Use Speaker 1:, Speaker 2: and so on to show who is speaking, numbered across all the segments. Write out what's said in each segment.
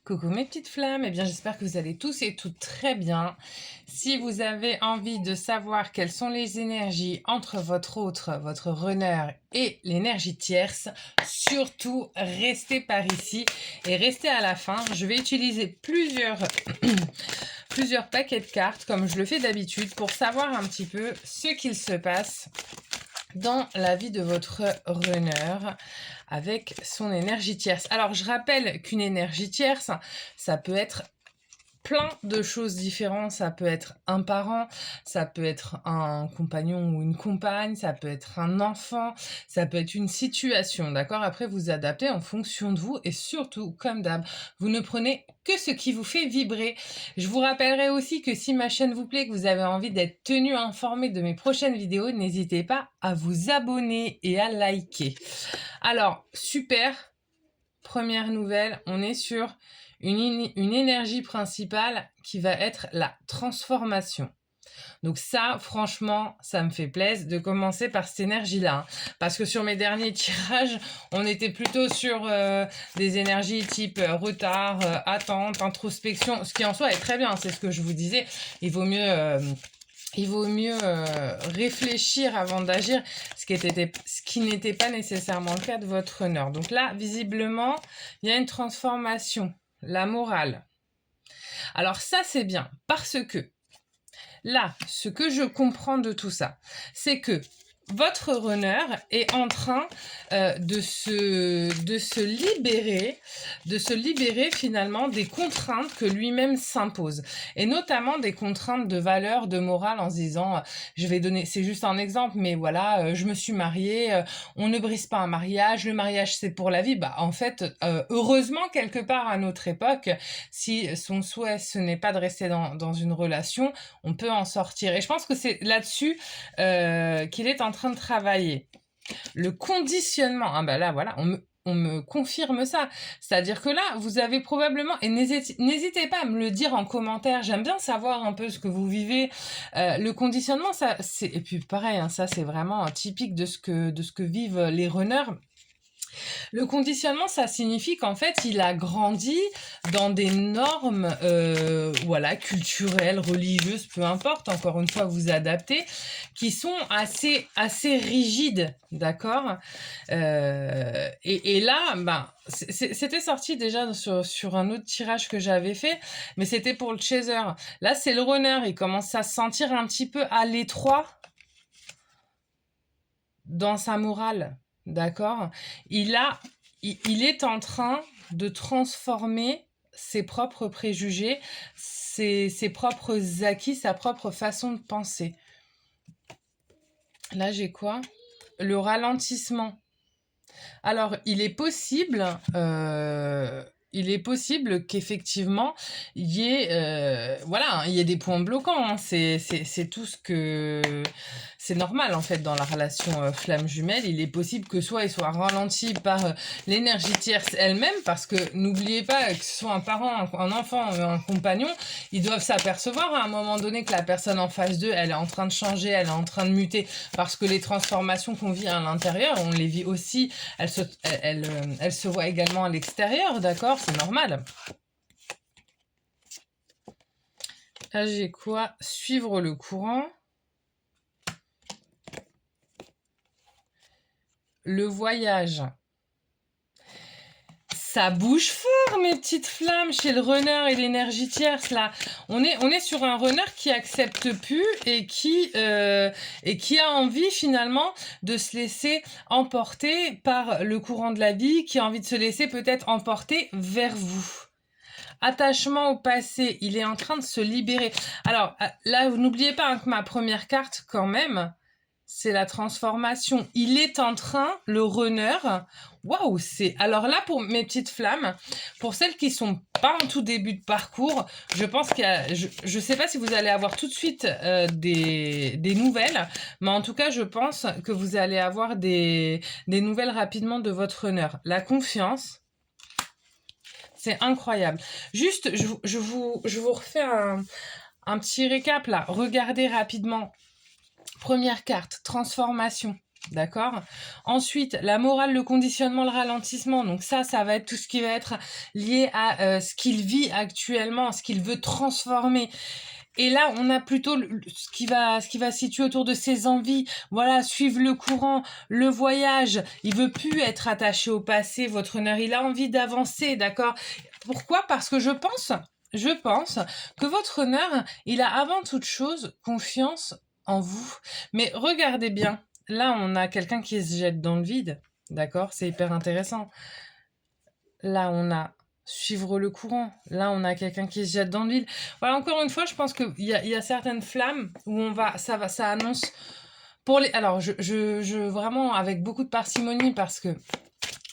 Speaker 1: Coucou mes petites flammes, eh bien j'espère que vous allez tous et toutes très bien. Si vous avez envie de savoir quelles sont les énergies entre votre runner et l'énergie tierce, surtout restez par ici et restez à la fin. Je vais utiliser plusieurs paquets de cartes comme je le fais d'habitude pour savoir un petit peu ce qu'il se passe dans la vie de votre runner avec son énergie tierce. Alors, je rappelle qu'une énergie tierce, ça peut être plein de choses différentes. Ça peut être un parent, ça peut être un compagnon ou une compagne, ça peut être un enfant, ça peut être une situation, d'accord? Après, vous adaptez en fonction de vous et surtout, comme d'hab, vous ne prenez que ce qui vous fait vibrer. Je vous rappellerai aussi que si ma chaîne vous plaît, que vous avez envie d'être tenu informé de mes prochaines vidéos, n'hésitez pas à vous abonner et à liker. Alors, super, première nouvelle, on est sur une énergie principale qui va être la transformation. Donc ça, franchement, ça me fait plaisir de commencer par cette énergie-là. Parce que sur mes derniers tirages, on était plutôt sur des énergies type retard, attente, introspection, ce qui en soi est très bien, c'est ce que je vous disais. Il vaut mieux réfléchir avant d'agir, ce qui n'était pas nécessairement le cas de votre runner. Donc là, visiblement, il y a une transformation, la morale. Alors ça, c'est bien, parce que là, ce que je comprends de tout ça, c'est que votre runner est en train de se libérer finalement des contraintes que lui-même s'impose. Et notamment des contraintes de valeur, de morale, en se disant, je vais donner, c'est juste un exemple, mais voilà, je me suis mariée, on ne brise pas un mariage, le mariage c'est pour la vie. Bah, en fait, heureusement, quelque part à notre époque, si son souhait ce n'est pas de rester dans une relation, on peut en sortir. Et je pense que c'est là-dessus qu'il est en train de travailler. Le conditionnement, ah bah là voilà, on me confirme ça. C'est-à-dire que là, vous avez probablement, et n'hésitez pas à me le dire en commentaire, j'aime bien savoir un peu ce que vous vivez. Le conditionnement, ça, c'est, et puis pareil, hein, ça c'est vraiment typique de ce que vivent les runners. Le conditionnement, ça signifie qu'en fait, il a grandi dans des normes voilà, culturelles, religieuses, peu importe, encore une fois, vous adaptez, qui sont assez rigides, d'accord et là, ben, c'était sorti déjà sur un autre tirage que j'avais fait, mais c'était pour le chaser. Là, c'est le runner, il commence à se sentir un petit peu à l'étroit dans sa morale, d'accord? Il est en train de transformer ses propres préjugés, ses propres acquis, sa propre façon de penser. Là, j'ai quoi? Le ralentissement. Alors, il est possible qu'effectivement, il y ait, voilà, il y ait des points bloquants. Hein. C'est tout ce que... C'est normal, en fait, dans la relation flamme jumelle. Il est possible que soit il soit ralenti par l'énergie tierce elle-même, parce que n'oubliez pas que ce soit un parent, un enfant, un compagnon, ils doivent s'apercevoir à un moment donné que la personne en face d'eux, elle est en train de changer, elle est en train de muter, parce que les transformations qu'on vit à l'intérieur, on les vit aussi, elles se voient également à l'extérieur, d'accord? C'est normal. Là, j'ai quoi? Suivre le courant. Le voyage. Ça bouge fort, mes petites flammes, chez le runner et l'énergie tierce, là. On est sur un runner qui accepte plus et qui a envie, finalement, de se laisser emporter par le courant de la vie, qui a envie de se laisser peut-être emporter vers vous. Attachement au passé, il est en train de se libérer. Alors, là, n'oubliez pas hein, que ma première carte, quand même, c'est la transformation. Il est en train, le runner, waouh, c'est... Alors là, pour mes petites flammes, pour celles qui sont pas en tout début de parcours, je pense qu'il y a... Je sais pas si vous allez avoir tout de suite des nouvelles, mais en tout cas, je pense que vous allez avoir des nouvelles rapidement de votre runner. La confiance, c'est incroyable. Juste, je vous refais un petit récap là. Regardez rapidement. Première carte, transformation. D'accord? Ensuite, la morale, le conditionnement, le ralentissement. Donc ça va être tout ce qui va être lié à ce qu'il vit actuellement, ce qu'il veut transformer. Et là, on a plutôt ce qui va se situer autour de ses envies. Voilà, suivre le courant, le voyage. Il veut plus être attaché au passé, votre honneur. Il a envie d'avancer, d'accord? Pourquoi? Parce que je pense que votre honneur, il a avant toute chose confiance en vous. Mais regardez bien. Là, on a quelqu'un qui se jette dans le vide. D'accord? C'est hyper intéressant. Là, on a suivre le courant. Là, on a quelqu'un qui se jette dans le vide. Voilà, encore une fois, je pense qu'il y a certaines flammes où ça annonce pour les. Alors, vraiment avec beaucoup de parcimonie parce que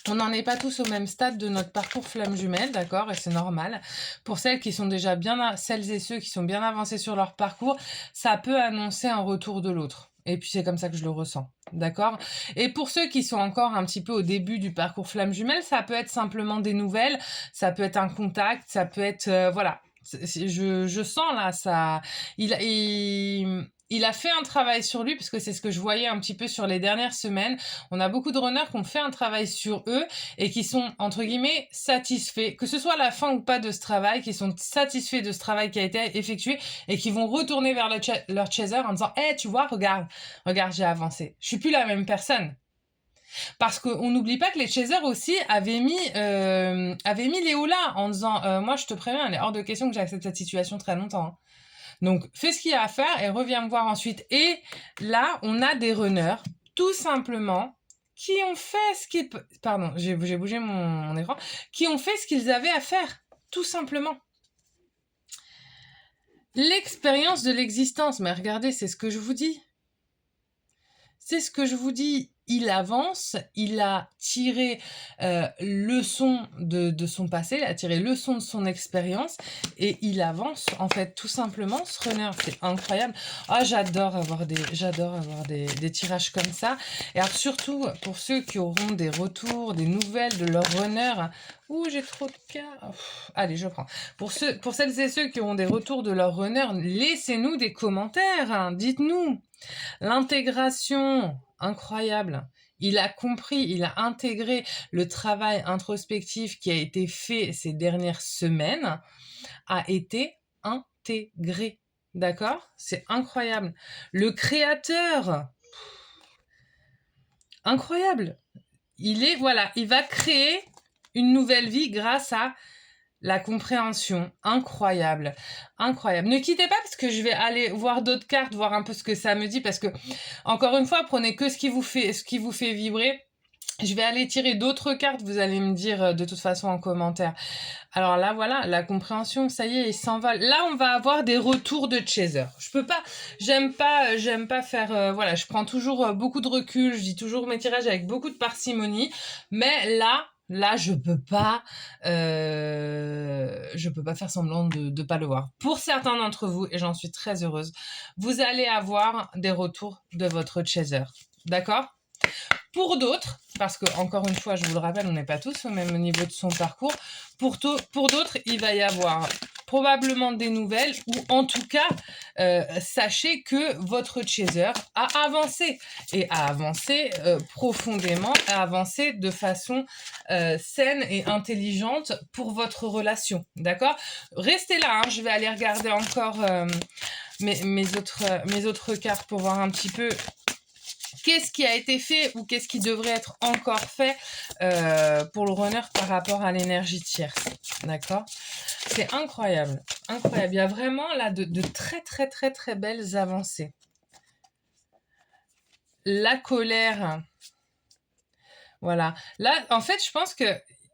Speaker 1: on n'en est pas tous au même stade de notre parcours flamme jumelle, d'accord, et c'est normal. Pour celles qui sont déjà celles et ceux qui sont bien avancés sur leur parcours, ça peut annoncer un retour de l'autre. Et puis c'est comme ça que je le ressens, d'accord? Et pour ceux qui sont encore un petit peu au début du parcours flamme jumelle, ça peut être simplement des nouvelles, ça peut être un contact, ça peut être voilà. Je sens là ça. Il a fait un travail sur lui, parce que c'est ce que je voyais un petit peu sur les dernières semaines. On a beaucoup de runners qui ont fait un travail sur eux et qui sont, entre guillemets, satisfaits, que ce soit la fin ou pas de ce travail, qui sont satisfaits de ce travail qui a été effectué et qui vont retourner vers leur chaser en disant « Hey, tu vois, regarde, j'ai avancé. Je suis plus la même personne. » Parce qu'on n'oublie pas que les chasers aussi avaient mis Léo là en disant moi je te préviens, il est hors de question que j'accepte cette situation très longtemps. Hein. Donc fais ce qu'il y a à faire et reviens me voir ensuite. Et là, on a des runners, tout simplement, qui ont fait ce qu'ils... Pardon, j'ai bougé mon écran. Qui ont fait ce qu'ils avaient à faire, tout simplement. L'expérience de l'existence. Mais regardez, c'est ce que je vous dis. C'est ce que je vous dis. Il avance, il a tiré leçon de son passé, il a tiré leçon de son expérience et il avance en fait tout simplement ce runner, c'est incroyable. Ah, j'adore avoir des tirages comme ça. Et alors surtout pour ceux qui auront des retours, des nouvelles de leur runner. Ouh, j'ai trop de cas. Allez, je prends. Pour celles et ceux qui auront des retours de leur runner, laissez-nous des commentaires, hein, dites-nous. L'intégration, incroyable. Il a compris, il a intégré le travail introspectif qui a été fait ces dernières semaines, a été intégré. D'accord? C'est incroyable. Le créateur, incroyable. Il va créer une nouvelle vie grâce à la compréhension, incroyable, incroyable. Ne quittez pas parce que je vais aller voir d'autres cartes, voir un peu ce que ça me dit parce que, encore une fois, prenez que ce qui vous fait vibrer. Je vais aller tirer d'autres cartes, vous allez me dire de toute façon en commentaire. Alors là, voilà, la compréhension, ça y est, il s'envole. Là, on va avoir des retours de chaser. J'aime pas faire, voilà, je prends toujours beaucoup de recul, je dis toujours mes tirages avec beaucoup de parcimonie, mais là, je peux pas faire semblant de pas le voir. Pour certains d'entre vous, et j'en suis très heureuse, vous allez avoir des retours de votre chaser. D'accord? Pour d'autres, parce que encore une fois, je vous le rappelle, on n'est pas tous au même niveau de son parcours. Pour d'autres, il va y avoir probablement des nouvelles ou en tout cas, sachez que votre chaser a avancé et a avancé profondément, a avancé de façon saine et intelligente pour votre relation. D'accord? Restez là, hein, je vais aller regarder encore mes autres cartes pour voir un petit peu qu'est-ce qui a été fait ou qu'est-ce qui devrait être encore fait pour le runner par rapport à l'énergie tierce. D'accord? C'est incroyable. Incroyable. Il y a vraiment là de très, très, très, très belles avancées. La colère. Voilà. Là, en fait, je pense que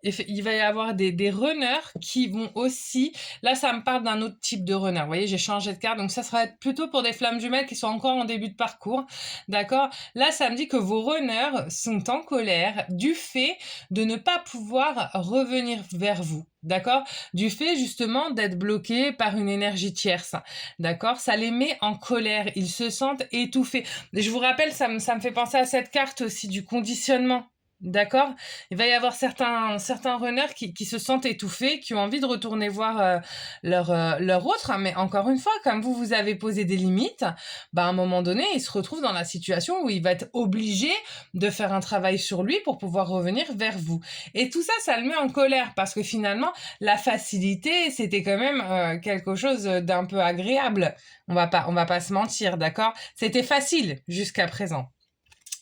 Speaker 1: il va y avoir des runners qui vont aussi... Là, ça me parle d'un autre type de runner. Vous voyez, j'ai changé de carte. Donc, ça sera plutôt pour des flammes jumelles qui sont encore en début de parcours. D'accord? Là, ça me dit que vos runners sont en colère du fait de ne pas pouvoir revenir vers vous. D'accord? Du fait, justement, d'être bloqués par une énergie tierce. D'accord? Ça les met en colère. Ils se sentent étouffés. Et je vous rappelle, ça me fait penser à cette carte aussi du conditionnement. D'accord? Il va y avoir certains runners qui se sentent étouffés, qui ont envie de retourner voir leur autre, hein, mais encore une fois, comme vous avez posé des limites, bah, à un moment donné, il se retrouve dans la situation où il va être obligé de faire un travail sur lui pour pouvoir revenir vers vous. Et tout ça, ça le met en colère parce que finalement, la facilité, c'était quand même quelque chose d'un peu agréable. On va pas se mentir, d'accord? C'était facile jusqu'à présent.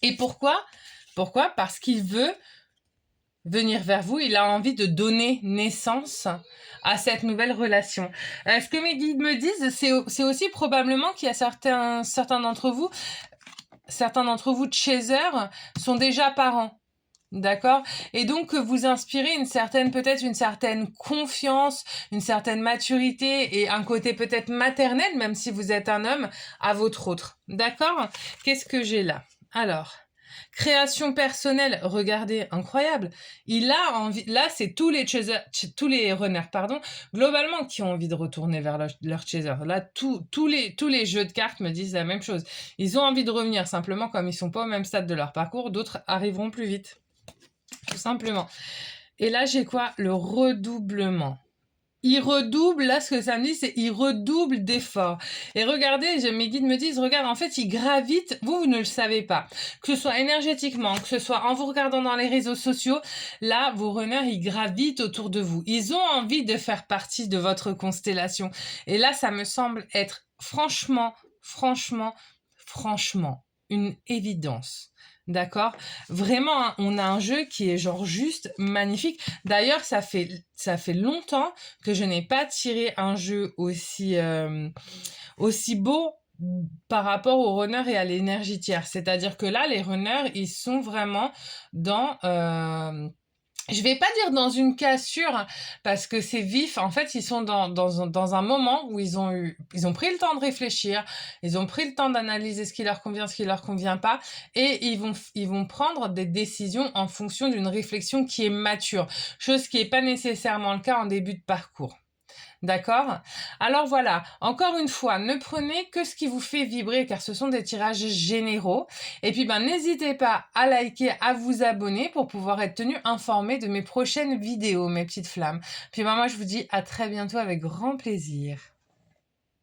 Speaker 1: Et pourquoi? Pourquoi? Parce qu'il veut venir vers vous, il a envie de donner naissance à cette nouvelle relation. Ce que mes guides me disent, c'est aussi probablement qu'il y a certains d'entre vous de chasers sont déjà parents. D'accord? Et donc, vous inspirez peut-être une certaine confiance, une certaine maturité et un côté peut-être maternel, même si vous êtes un homme, à votre autre. D'accord? Qu'est-ce que j'ai là? Alors, création personnelle, regardez, incroyable. Il a envie, là, c'est tous les runners, pardon, globalement, qui ont envie de retourner vers leur chaser. Là, tous les jeux de cartes me disent la même chose. Ils ont envie de revenir, simplement, comme ils sont pas au même stade de leur parcours, d'autres arriveront plus vite. Tout simplement. Et là, j'ai quoi? Le redoublement. Il redouble, là, ce que ça me dit, c'est il redouble d'efforts. Et regardez, mes guides me disent, regarde, en fait, il gravite, vous ne le savez pas. Que ce soit énergétiquement, que ce soit en vous regardant dans les réseaux sociaux, là, vos runners, ils gravitent autour de vous. Ils ont envie de faire partie de votre constellation. Et là, ça me semble être franchement, une évidence. D'accord? Vraiment, hein, on a un jeu qui est genre juste magnifique. D'ailleurs, ça fait longtemps que je n'ai pas tiré un jeu aussi beau par rapport aux runners et à l'énergie tierce. C'est-à-dire que là, les runners, ils sont vraiment dans... je vais pas dire dans une cassure parce que c'est vif. En fait, ils sont dans un moment où ils ont pris le temps de réfléchir, ils ont pris le temps d'analyser ce qui leur convient, ce qui leur convient pas, et ils vont prendre des décisions en fonction d'une réflexion qui est mature, chose qui est pas nécessairement le cas en début de parcours. D'accord? Alors voilà, encore une fois, ne prenez que ce qui vous fait vibrer car ce sont des tirages généraux. Et puis n'hésitez pas à liker, à vous abonner pour pouvoir être tenu informé de mes prochaines vidéos, mes petites flammes. Puis moi je vous dis à très bientôt avec grand plaisir.